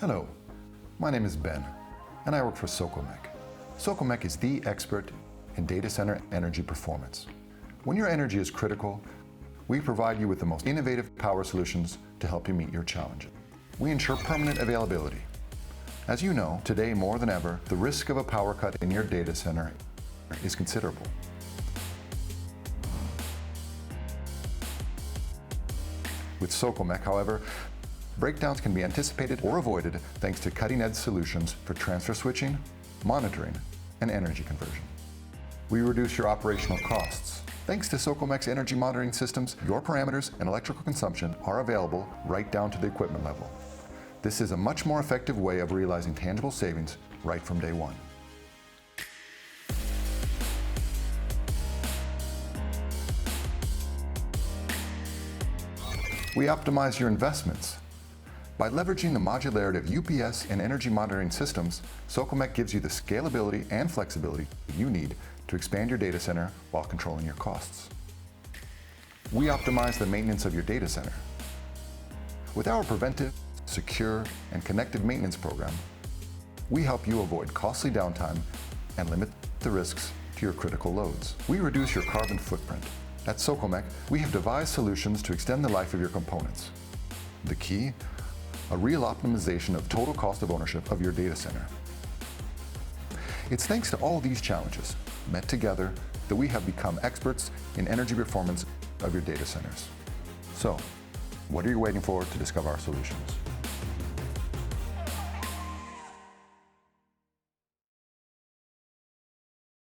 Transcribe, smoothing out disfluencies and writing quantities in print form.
Hello, my name is Ben, and I work for Socomec. Socomec is the expert in data center energy performance. When your energy is critical, we provide you with the most innovative power solutions to help you meet your challenges. We ensure permanent availability. As you know, today more than ever, the risk of a power cut in your data center is considerable. With Socomec, however, breakdowns can be anticipated or avoided thanks to cutting-edge solutions for transfer switching, monitoring, and energy conversion. We reduce your operational costs. Thanks to Socomec's energy monitoring systems, your parameters and electrical consumption are available right down to the equipment level. This is a much more effective way of realizing tangible savings right from day one. We optimize your investments. By leveraging the modularity of UPS and energy monitoring systems, Socomec gives you the scalability and flexibility you need to expand your data center while controlling your costs. We optimize the maintenance of your data center. With our preventive, secure, and connected maintenance program, we help you avoid costly downtime and limit the risks to your critical loads. We reduce your carbon footprint. At Socomec, we have devised solutions to extend the life of your components. The key? A real optimization of total cost of ownership of your data center. It's thanks to all these challenges, met together, that we have become experts in energy performance of your data centers. So, what are you waiting for to discover our solutions?